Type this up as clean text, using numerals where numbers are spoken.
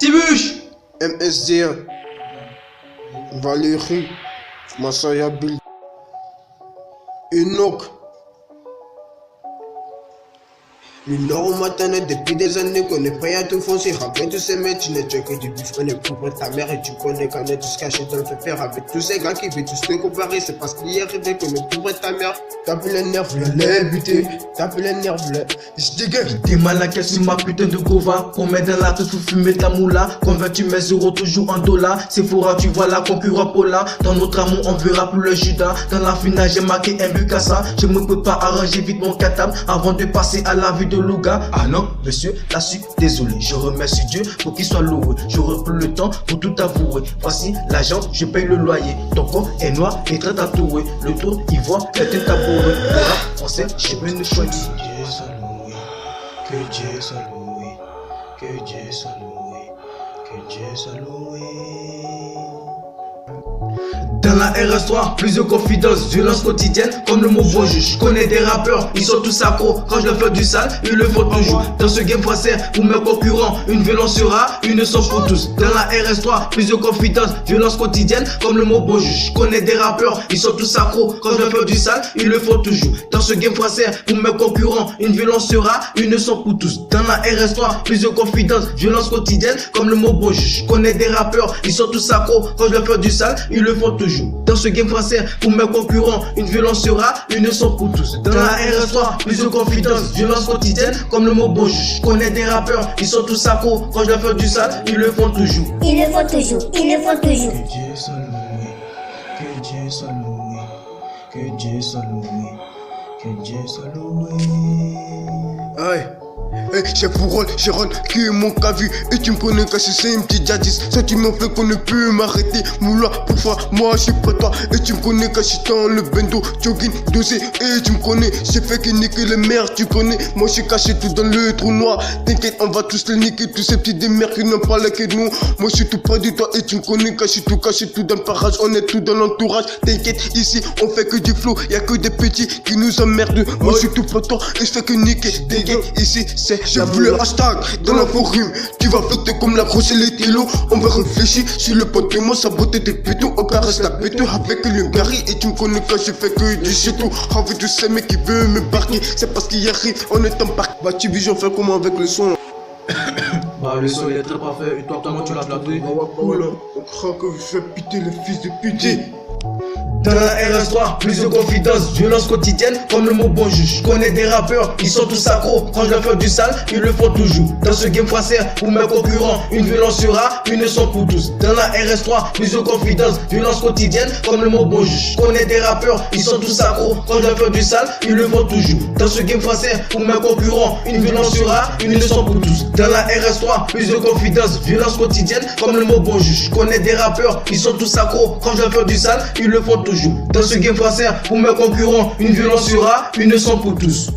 Tibuche, MSD1, Valérie, Massaya Bill, Enoch. Le nord matin depuis des années qu'on est prêt à tout foncer. Avec tous ces mecs, tu n'es que du bif, on est pour ta mère et tu connais qu'on est tous cachés dans le faire. Avec tous ces gars qui veulent tous te comparer, c'est parce qu'il est arrivé qu'on est pour ta mère. Tape les nerfs, les buter, tape les nerfs, je dégage. t'es mal à caisse sur ma putain de gova. Combien dans la tête, faut fumer ta moula. Convertis mes euros toujours en dollars. C'est fora, tu vois la concurrent Pola. Dans notre amour, on verra plus le Judas. Dans la finale, j'ai marqué un but ça. Je me peux pas arranger vite mon katam avant de passer à la vie de Louga. Ah non, monsieur, là je suis désolé. Je remercie Dieu pour qu'il soit loué. J'aurai plus le temps pour tout avouer. Voici l'argent, je paye le loyer. Ton corps est noir et très tatoué. Le tour ivoire est un tabouret. Le rap français, j'ai bien le choix. Que Dieu soit loué, que Dieu soit loué, que Dieu soit loué. Dans la RS3, plusieurs confidences, violence quotidienne, comme le mot bon juge. Je connais des rappeurs, ils sont tous accros. Quand je leur fais du sale, ils le font toujours. Dans ce game français, pour mes concurrents, une violence sera, une son pour tous. Dans la RS3, plusieurs confidences, violence quotidienne, comme le mot bon juge. Je connais des rappeurs, ils sont tous accros. Quand je leur fais du sale, ils le font toujours. Dans ce game français, pour mes concurrents, une violence sera, une son pour tous. Dans la RS3, plusieurs confidences, violence quotidienne, comme le mot bon juge. Je connais des rappeurs, ils sont tous accros. Quand je leur fais du sale, ils le font toujours. Dans ce game français, pour mes concurrents, une violence sera, une son pour tous. Dans la RS3, plusieurs confidences, violence quotidienne, comme le mot bon juge. Je connais des rappeurs, ils sont tous accros. Quand je leur fais du sale, ils le font toujours. Ils le font toujours, ils le font toujours. Que Dieu soit loué, que Dieu soit loué, que Dieu soit loué, que Dieu soit loué. Aïe. Hey, j'ai pour rôle, j'ai rôle qui est mon cavu. Et tu me connais quand c'est une petite jadis. Ça tu m'en fais qu'on ne peut m'arrêter. Moula, parfois, moi je suis prêt toi. Et tu me connais quand je suis dans le bendo. Jogging, dosé, et tu me connais. J'ai fait que niquer les mères, tu connais. Moi je suis caché tout dans le trou noir. T'inquiète, on va tous les niquer. Tous ces petits démerdes qui n'ont pas la que nous. Moi je suis tout près de toi et tu me connais quand je suis tout caché tout dans le parage. On est tout dans l'entourage. T'inquiète, ici on fait que du flow. Y'a que des petits qui nous emmerdent. Moi je suis tout près de toi et je fais que niquer. T'inquiète, ici c'est. J'ai vu le hashtag dans la forum. Tu vas flotter comme la grosse et les télos. On va réfléchir sur le pote de moi. Sa beauté des pétos. On caresse la péto avec le gari. Et tu me connais quand je fais que du château. Avec tous ces mecs qui veulent me barquer. C'est parce qu'il y arrive, on est en parc. Bah tu vision faire comment avec le son. Bah le son il est très parfait. Et toi comment tu l'as trouvé? On croit que je vais piter le fils de pute. Dans la RS3, plusieurs confidences, violence quotidienne, comme le mot bon juge. Je connais des rappeurs, ils sont tous accros. Quand je leur fais du sale, ils le font toujours. Dans ce game français, pour mes concurrents, une violence sera, une son pour tous. Dans la RS3, plusieurs confidences, violence quotidienne, comme le mot bon juge. Je connais des rappeurs, ils sont tous accros. Quand je leur fais du sale, ils le font toujours. Dans ce game français, pour mes concurrents, une violence sera, une son pour tous. Dans la RS3, plusieurs confidences, violence quotidienne, comme le mot bon juge. Je connais des rappeurs, ils sont tous accros. Quand je leur fais du sale, ils le font toujours. Dans ce game français, pour mes concurrents, une violence sera, une son pour tous.